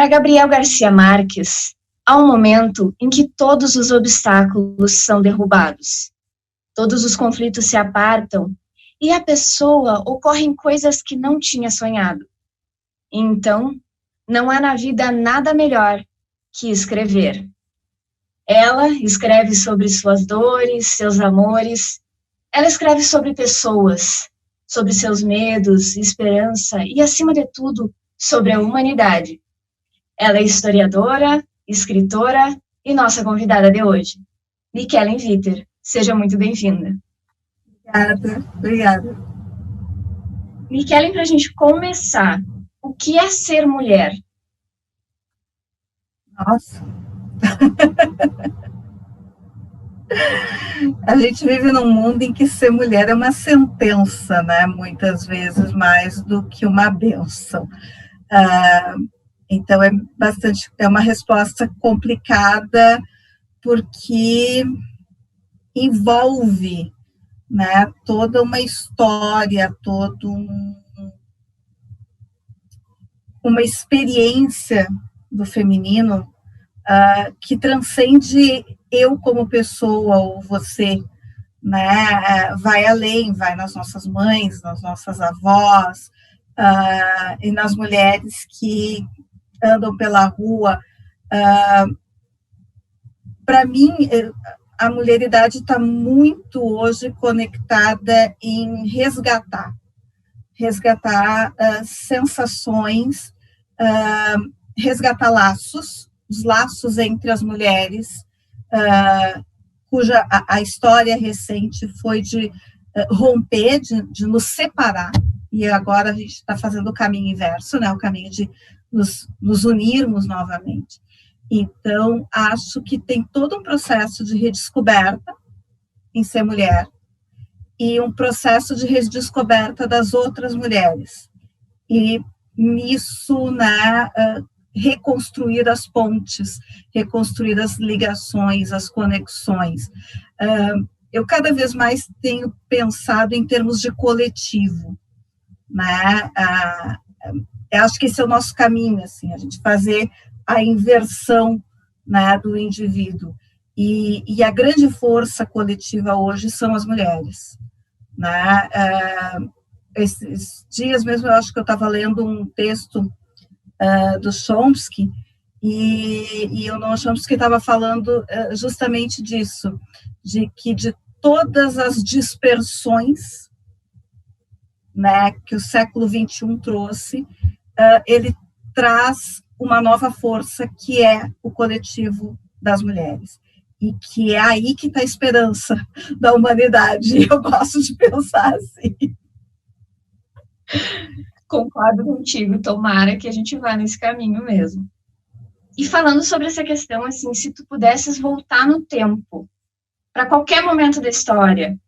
Para Gabriel Garcia Marques, há um momento em que todos os obstáculos são derrubados, todos os conflitos se apartam e a pessoa ocorrem coisas que não tinha sonhado. Então, não há na vida nada melhor que escrever. Ela escreve sobre suas dores, seus amores. Ela escreve sobre pessoas, sobre seus medos, esperança e, acima de tudo, sobre a humanidade. Ela é historiadora, escritora e nossa convidada de hoje. Nikellen Viter, seja muito bem-vinda. Obrigada. Nikellen, para a gente começar, o que é ser mulher? Nossa. A gente vive num mundo em que ser mulher é uma sentença, né? Muitas vezes mais do que uma bênção. Então é uma resposta complicada porque envolve, né, toda uma história, uma experiência do feminino que transcende eu como pessoa ou você, né? Vai além, vai nas nossas mães, nas nossas avós e nas mulheres que andam pela rua. Para mim, a mulheridade está muito hoje conectada em resgatar sensações, resgatar laços, os laços entre as mulheres, cuja a história recente foi de romper, de nos separar, e agora a gente está fazendo o caminho inverso, né, o caminho de nos unirmos novamente. Então, acho que tem todo um processo de redescoberta em ser mulher e um processo de redescoberta das outras mulheres. E nisso, né, reconstruir as pontes, reconstruir as ligações, as conexões. Eu cada vez mais tenho pensado em termos de coletivo, né? Eu acho que esse é o nosso caminho, assim, a gente fazer a inversão, né, do indivíduo. E a grande força coletiva hoje são as mulheres, né? Esses dias mesmo eu acho que eu estava lendo um texto do Chomsky, e o Noam Chomsky estava falando justamente disso, de que de todas as dispersões, né, que o século XXI trouxe, ele traz uma nova força, que é o coletivo das mulheres, e que é aí que está a esperança da humanidade. Eu gosto de pensar assim. Concordo contigo, tomara que a gente vá nesse caminho mesmo. E falando sobre essa questão, assim, se tu pudesses voltar no tempo, para qualquer momento da história,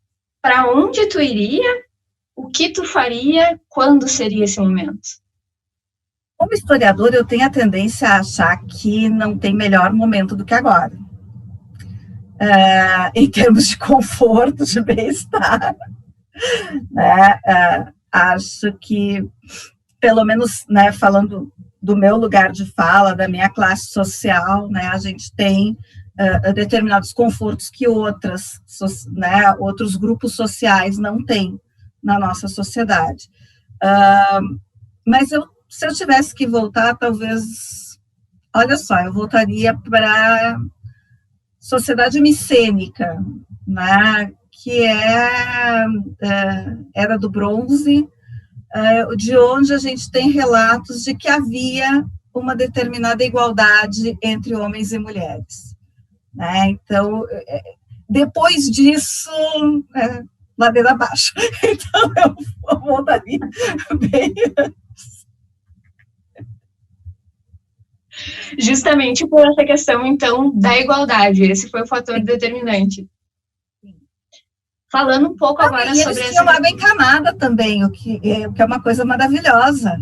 para onde tu iria, o que tu faria, quando seria esse momento? Como historiador, eu tenho a tendência a achar que não tem melhor momento do que agora. Em termos de conforto, de bem-estar, né? Acho que, pelo menos, né, falando do meu lugar de fala, da minha classe social, né, a gente tem determinados confortos que né, outros grupos sociais não têm na nossa sociedade. Mas se eu tivesse que voltar, talvez, olha só, eu voltaria para a sociedade micênica, né, que era do bronze, de onde a gente tem relatos de que havia uma determinada igualdade entre homens e mulheres, né? Então, depois disso, ladeira abaixo. Então, eu voltaria bem antes. Justamente por essa questão, então, da igualdade. Esse foi o fator determinante. Falando um pouco agora sobre essa... E água encanada também, o que é uma coisa maravilhosa.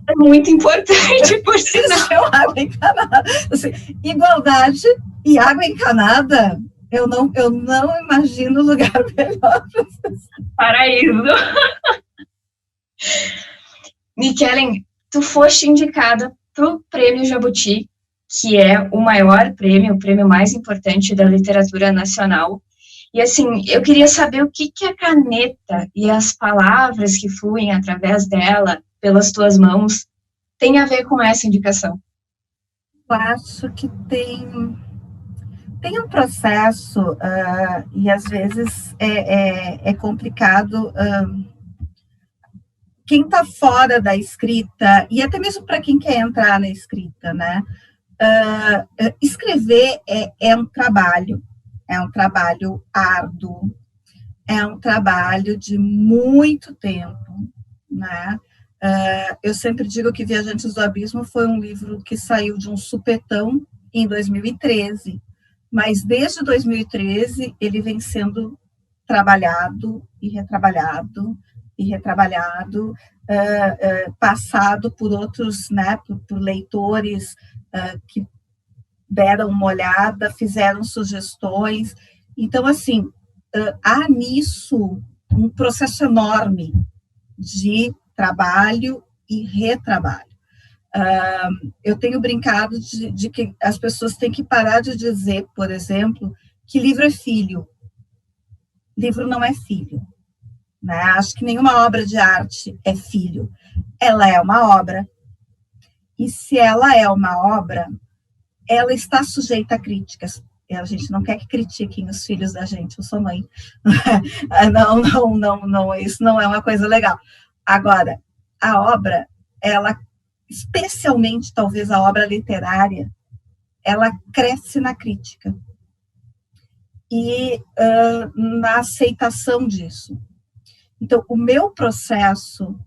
É muito importante, por sinal. Água encanada. Assim, igualdade e água encanada, eu não imagino lugar melhor. Paraíso. Nikellen, tu foste indicada para o Prêmio Jabuti, que é o maior prêmio, o prêmio mais importante da literatura nacional. E, assim, eu queria saber o que a caneta e as palavras que fluem através dela, pelas tuas mãos, tem a ver com essa indicação. Eu acho que tem um processo, e às vezes é complicado. Quem está fora da escrita, e até mesmo para quem quer entrar na escrita, né? Escrever é um trabalho árduo, é um trabalho de muito tempo, né? Eu sempre digo que Viajantes do Abismo foi um livro que saiu de um supetão em 2013, mas desde 2013 ele vem sendo trabalhado e retrabalhado, passado por outros, né, por leitores que deram uma olhada, fizeram sugestões. Então, assim, há nisso um processo enorme de trabalho e retrabalho. Eu tenho brincado de que as pessoas têm que parar de dizer, por exemplo, que livro é filho. Livro não é filho. Né? Acho que nenhuma obra de arte é filho. Ela é uma obra. E se ela é uma obra, ela está sujeita a críticas. E a gente não quer que critiquem os filhos da gente. Eu sou mãe. Não, isso não é uma coisa legal. Agora, a obra, ela, especialmente talvez a obra literária, ela cresce na crítica e na aceitação disso. Então, o meu processo,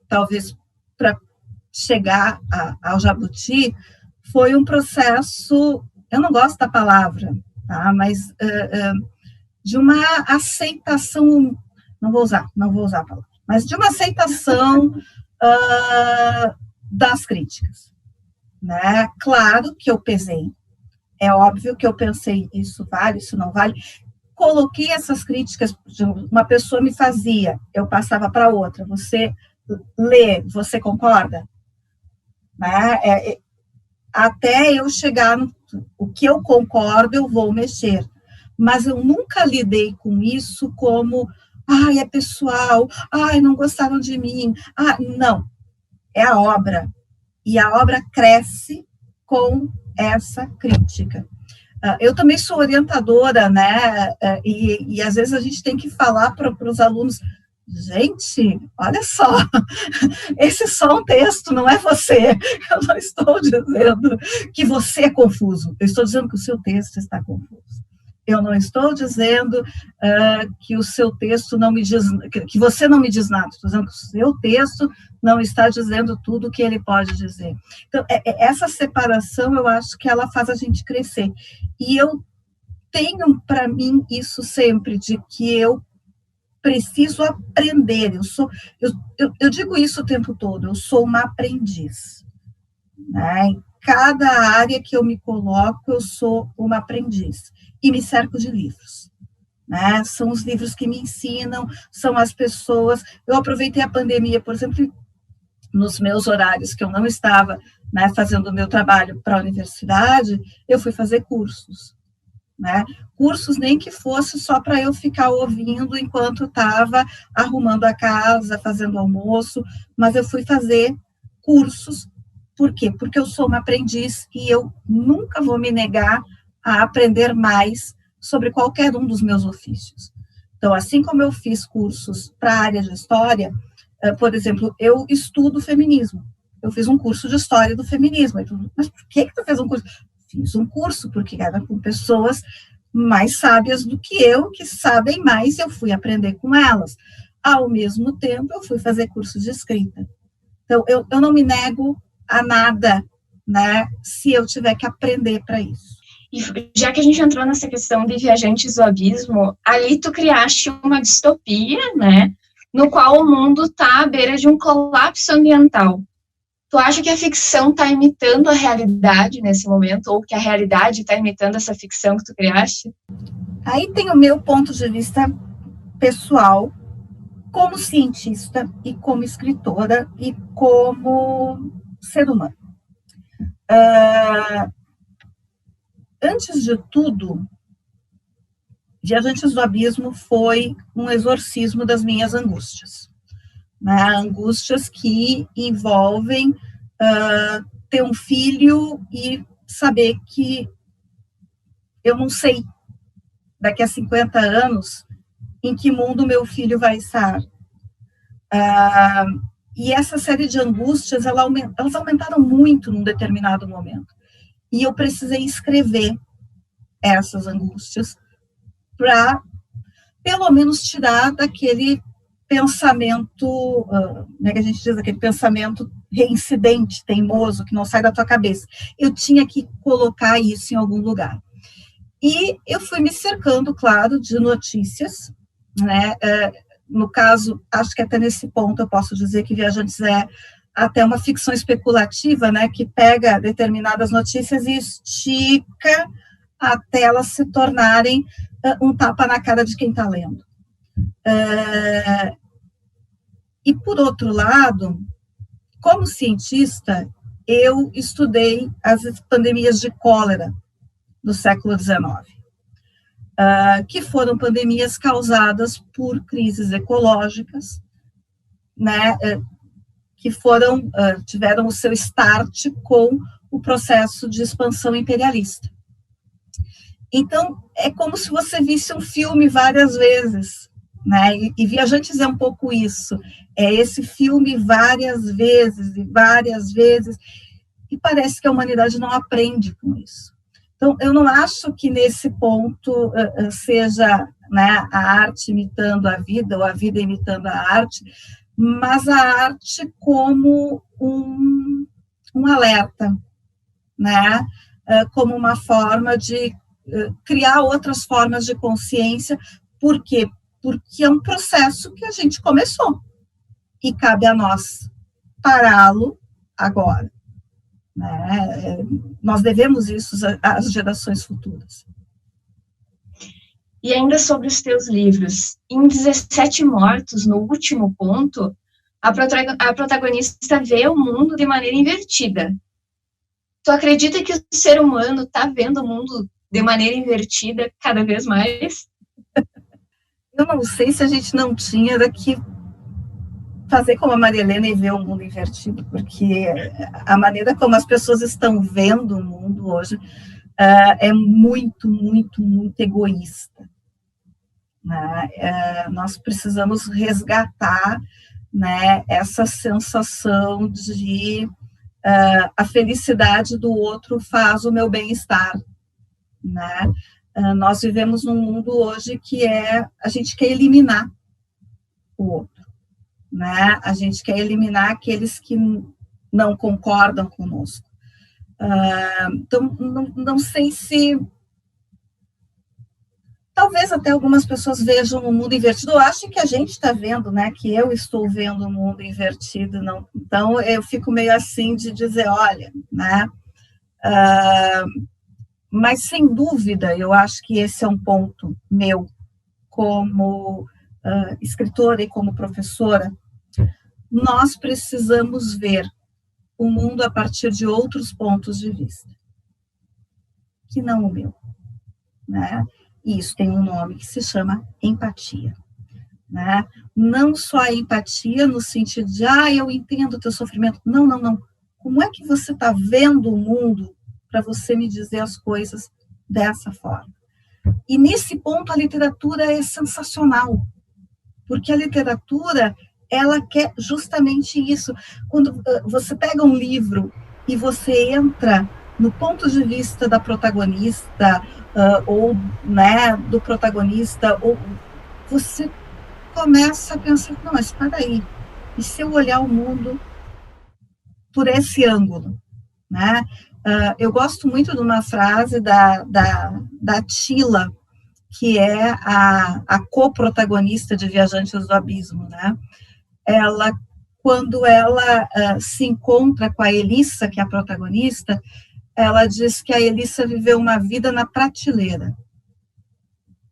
talvez para chegar ao Jabuti, foi um processo, eu não gosto da palavra, tá? Mas de uma aceitação, não vou usar a palavra, mas de uma aceitação das críticas, né? Claro que eu pesei, é óbvio que eu pensei, isso vale, isso não vale. Coloquei essas críticas, uma pessoa me fazia, eu passava para outra, você lê, você concorda? Né? Até eu chegar o que eu concordo, eu vou mexer. Mas eu nunca lidei com isso como, é pessoal, não gostaram de mim. Não, é a obra. E a obra cresce com essa crítica. Eu também sou orientadora, né? E às vezes a gente tem que falar para os alunos, gente, olha só, esse é só um texto, não é você. Eu não estou dizendo que você é confuso, eu estou dizendo que o seu texto está confuso. Eu não estou dizendo que o seu texto não me diz, que você não me diz nada, estou dizendo que o seu texto não está dizendo tudo o que ele pode dizer. Então, essa separação, eu acho que ela faz a gente crescer. E eu tenho para mim isso sempre, de que eu preciso aprender, eu digo isso o tempo todo, eu sou uma aprendiz. Né? Em cada área que eu me coloco, eu sou uma aprendiz. E me cerco de livros. Né? São os livros que me ensinam, são as pessoas. Eu aproveitei a pandemia, por exemplo, nos meus horários que eu não estava, né, fazendo o meu trabalho para a universidade, eu fui fazer cursos. Né? Cursos nem que fosse só para eu ficar ouvindo enquanto estava arrumando a casa, fazendo almoço, mas eu fui fazer cursos. Por quê? Porque eu sou uma aprendiz e eu nunca vou me negar a aprender mais sobre qualquer um dos meus ofícios. Então, assim como eu fiz cursos para a área de história, por exemplo, eu estudo feminismo. Eu fiz um curso de história do feminismo. Mas por que tu fez um curso? Fiz um curso porque era com pessoas mais sábias do que eu, que sabem mais, e eu fui aprender com elas. Ao mesmo tempo, eu fui fazer curso de escrita. Então, eu não me nego a nada, né, se eu tiver que aprender para isso. E já que a gente entrou nessa questão de Viajantes do Abismo, ali tu criaste uma distopia, né, no qual o mundo está à beira de um colapso ambiental. Tu acha que a ficção está imitando a realidade nesse momento, ou que a realidade está imitando essa ficção que tu criaste? Aí tem o meu ponto de vista pessoal, como cientista e como escritora e como ser humano. Antes de tudo, Viajantes do Abismo foi um exorcismo das minhas angústias, né? Angústias que envolvem ter um filho e saber que eu não sei, daqui a 50 anos, em que mundo meu filho vai estar. E essa série de angústias, elas aumentaram muito num determinado momento. E eu precisei escrever essas angústias para, pelo menos, tirar daquele pensamento, como é que a gente diz, aquele pensamento reincidente, teimoso, que não sai da tua cabeça. Eu tinha que colocar isso em algum lugar. E eu fui me cercando, claro, de notícias, né? No caso, acho que até nesse ponto eu posso dizer que Viajantes é até uma ficção especulativa, né? Que pega determinadas notícias e estica até elas se tornarem um tapa na cara de quem está lendo. E, por outro lado, como cientista, eu estudei as pandemias de cólera do século XIX, que foram pandemias causadas por crises ecológicas, né, que tiveram o seu start com o processo de expansão imperialista. Então, é como se você visse um filme várias vezes, né? E Viajantes é um pouco isso, é esse filme várias vezes, e parece que a humanidade não aprende com isso. Então, eu não acho que nesse ponto seja, né, a arte imitando a vida, ou a vida imitando a arte, mas a arte como um alerta, né? Como uma forma de criar outras formas de consciência. Por quê? Porque é um processo que a gente começou, e cabe a nós pará-lo agora. Né? Nós devemos isso às gerações futuras. E ainda sobre os teus livros, em 17 Mortos, no último ponto, a protagonista vê o mundo de maneira invertida. Tu acredita que o ser humano está vendo o mundo de maneira invertida cada vez mais? Eu não sei se a gente não tinha daqui fazer como a Maria Helena e ver o mundo invertido, porque a maneira como as pessoas estão vendo o mundo hoje é muito, muito, muito egoísta. Né? Nós precisamos resgatar, né, essa sensação de a felicidade do outro faz o meu bem-estar. Né? Nós vivemos num mundo hoje que a gente quer eliminar o outro. Né? A gente quer eliminar aqueles que não concordam conosco. Então, não sei se... Talvez até algumas pessoas vejam o mundo invertido, ou achem que a gente está vendo, né? Que eu estou vendo o mundo invertido. Não. Então, eu fico meio assim de dizer, olha, né? Mas, sem dúvida, eu acho que esse é um ponto meu, como escritora e como professora. Nós precisamos ver o mundo a partir de outros pontos de vista, que não o meu. Né? E isso tem um nome que se chama empatia. Né? Não só a empatia no sentido de, eu entendo o teu sofrimento. Não, não, não. Como é que você está vendo o mundo para você me dizer as coisas dessa forma? E nesse ponto a literatura é sensacional, porque a literatura, ela quer justamente isso. Quando você pega um livro e você entra no ponto de vista da protagonista, ou, né, do protagonista, ou você começa a pensar, não, mas para aí, e se eu olhar o mundo por esse ângulo? Né? Eu gosto muito de uma frase da Tila, que é a co-protagonista de Viajantes do Abismo, né? Ela, quando ela se encontra com a Elissa, que é a protagonista, ela diz que a Elissa viveu uma vida na prateleira,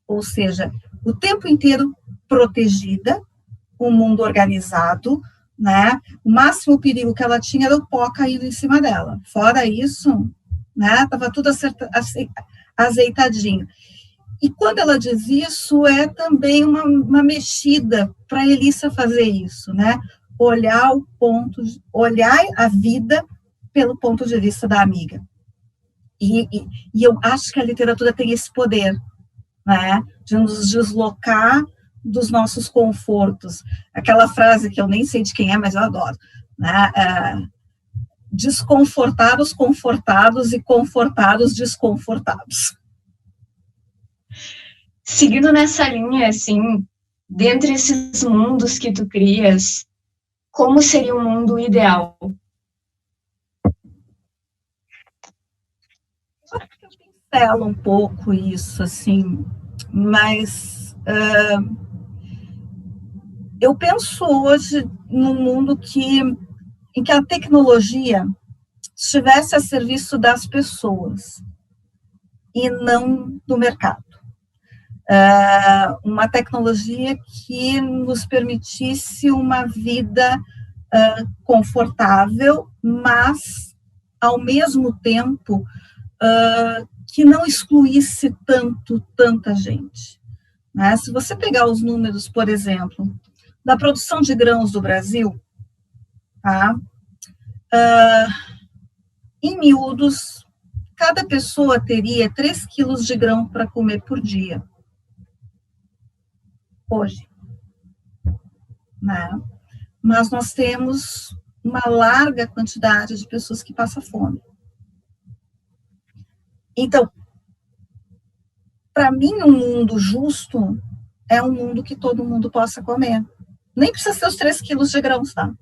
ou seja, o tempo inteiro protegida, um mundo organizado, né? O máximo perigo que ela tinha era o pó caindo em cima dela. Fora isso, né? Estava tudo azeitadinho. E quando ela diz isso, é também uma mexida para a Elissa fazer isso, né? Olhar a vida pelo ponto de vista da amiga. E eu acho que a literatura tem esse poder, né? De nos deslocar dos nossos confortos. Aquela frase que eu nem sei de quem é, mas eu adoro, né? Desconfortados, confortados e confortados, desconfortados. Seguindo nessa linha, assim, dentre esses mundos que tu crias, como seria um mundo ideal? Eu acho que eu pincelo um pouco isso, assim, mas eu penso hoje num mundo em que a tecnologia estivesse a serviço das pessoas e não do mercado. Uma tecnologia que nos permitisse uma vida confortável, mas, ao mesmo tempo, que não excluísse tanta gente. Né? Se você pegar os números, por exemplo, da produção de grãos do Brasil, tá? Em miúdos, cada pessoa teria 3 quilos de grão para comer por dia. Hoje. Né? Mas nós temos uma larga quantidade de pessoas que passam fome. Então, para mim, um mundo justo é um mundo que todo mundo possa comer. Nem precisa ser os 3 quilos de grãos, tá?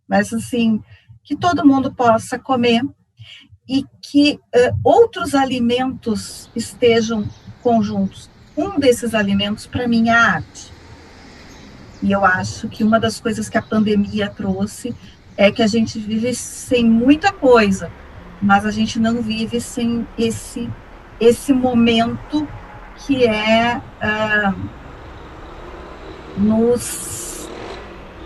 Mas, assim, que todo mundo possa comer e que outros alimentos estejam conjuntos. Um desses alimentos, para mim, é a arte. E eu acho que uma das coisas que a pandemia trouxe é que a gente vive sem muita coisa, mas a gente não vive sem esse momento que é nos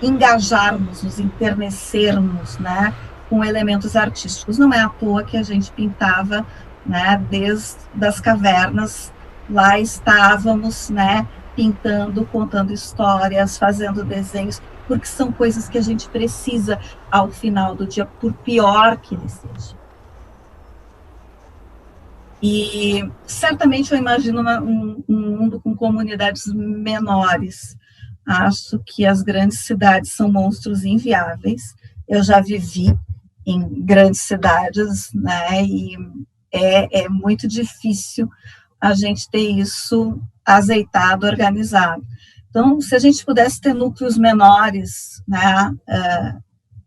engajarmos, nos enternecermos, né, com elementos artísticos. Não é à toa que a gente pintava, né, desde as cavernas, lá estávamos, né, pintando, contando histórias, fazendo desenhos, porque são coisas que a gente precisa ao final do dia, por pior que ele seja. E certamente eu imagino um mundo com comunidades menores. Acho que as grandes cidades são monstros inviáveis. Eu já vivi em grandes cidades, né, e é muito difícil a gente ter isso azeitado, organizado. Então, se a gente pudesse ter núcleos menores, né,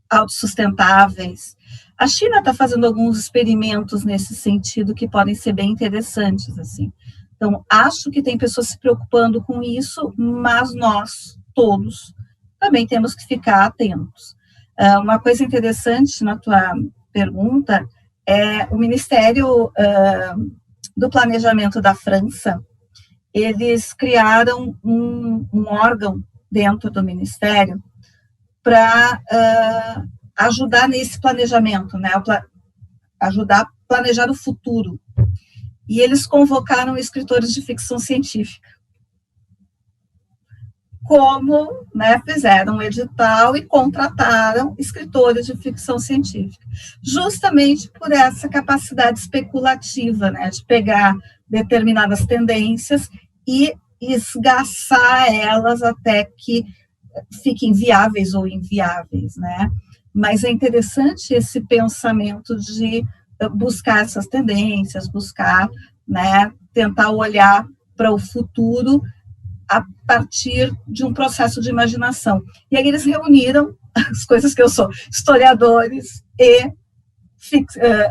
autossustentáveis, a China está fazendo alguns experimentos nesse sentido que podem ser bem interessantes, assim. Então, acho que tem pessoas se preocupando com isso, mas nós, todos, também temos que ficar atentos. Uma coisa interessante na tua pergunta é o Ministério do Planejamento da França. Eles criaram um órgão dentro do Ministério para ajudar nesse planejamento, né? Ajudar a planejar o futuro. E eles convocaram escritores de ficção científica. Como, né, fizeram um edital e contrataram escritores de ficção científica, justamente por essa capacidade especulativa, né, de pegar determinadas tendências e esgaçar elas até que fiquem viáveis ou inviáveis, né? Mas é interessante esse pensamento de buscar essas tendências, buscar, né, tentar olhar para o futuro a partir de um processo de imaginação. E aí eles reuniram as coisas que eu sou, historiadores e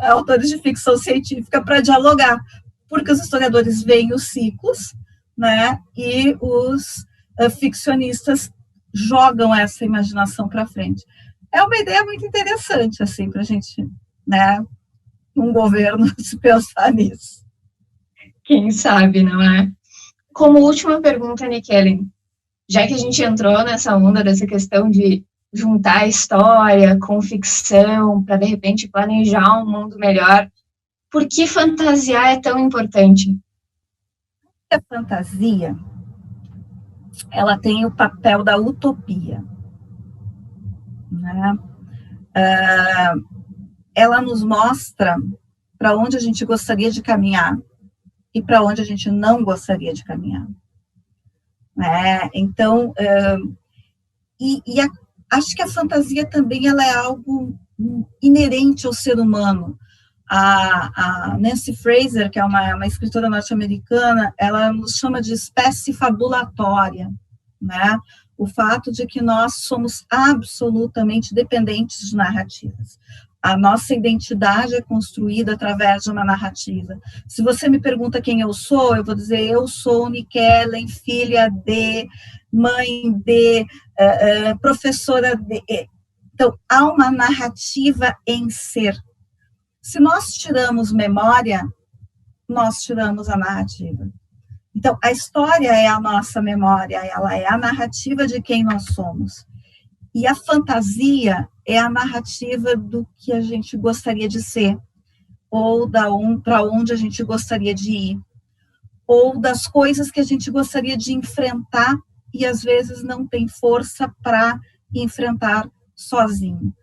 autores de ficção científica para dialogar, porque os historiadores veem os ciclos, né, e os ficcionistas jogam essa imaginação para frente. É uma ideia muito interessante, assim, para a gente, né, um governo se pensar nisso. Quem sabe, não é? Como última pergunta, Nikellen, já que a gente entrou nessa onda dessa questão de juntar a história com ficção para, de repente, planejar um mundo melhor. Por que fantasiar é tão importante? A fantasia, ela tem o papel da utopia, né? Ela nos mostra para onde a gente gostaria de caminhar e para onde a gente não gostaria de caminhar, né? Então, acho que a fantasia também ela é algo inerente ao ser humano. A Nancy Fraser, que é uma escritora norte-americana, ela nos chama de espécie fabulatória, né? O fato de que nós somos absolutamente dependentes de narrativas. A nossa identidade é construída através de uma narrativa. Se você me pergunta quem eu vou dizer, eu sou Nikellen, filha de, mãe de, professora de. Então, há uma narrativa em ser. Se nós tiramos memória, nós tiramos a narrativa. Então, a história é a nossa memória, ela é a narrativa de quem nós somos. E a fantasia é a narrativa do que a gente gostaria de ser, ou para onde a gente gostaria de ir, ou das coisas que a gente gostaria de enfrentar e às vezes não tem força para enfrentar sozinho.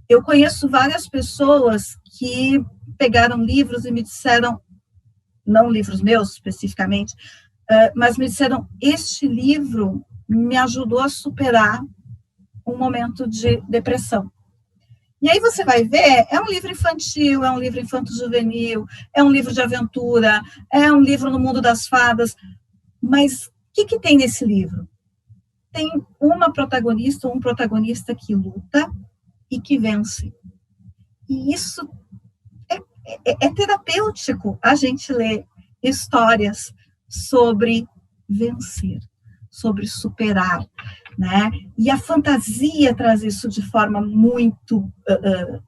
Eu conheço várias pessoas que pegaram livros e me disseram, não livros meus especificamente, mas me disseram, este livro me ajudou a superar um momento de depressão. E aí você vai ver, é um livro infantil, é um livro infanto-juvenil, é um livro de aventura, é um livro no mundo das fadas, mas o que tem nesse livro? Tem uma protagonista, um protagonista que luta e que vence. E isso é terapêutico, a gente ler histórias sobre vencer, sobre superar, né? E a fantasia traz isso de forma muito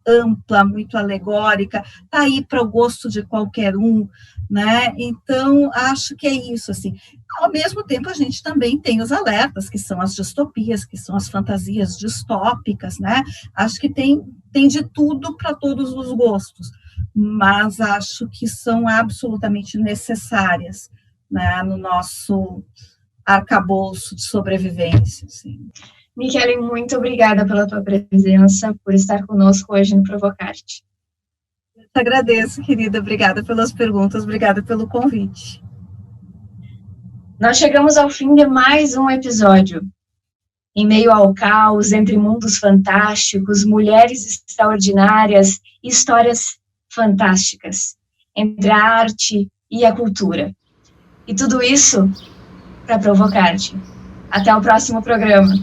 ampla, muito alegórica, tá aí para o gosto de qualquer um, né? Então, acho que é isso, assim. Ao mesmo tempo, a gente também tem os alertas, que são as distopias, que são as fantasias distópicas, né? Acho que tem de tudo para todos os gostos, mas acho que são absolutamente necessárias, né, no nosso arcabouço de sobrevivência. Assim. Nikellen, muito obrigada pela tua presença, por estar conosco hoje no Provocarte. Eu te agradeço, querida. Obrigada pelas perguntas, obrigada pelo convite. Nós chegamos ao fim de mais um episódio. Em meio ao caos, entre mundos fantásticos, mulheres extraordinárias e histórias fantásticas, entre a arte e a cultura. E tudo isso para Provocarte. Até o próximo programa.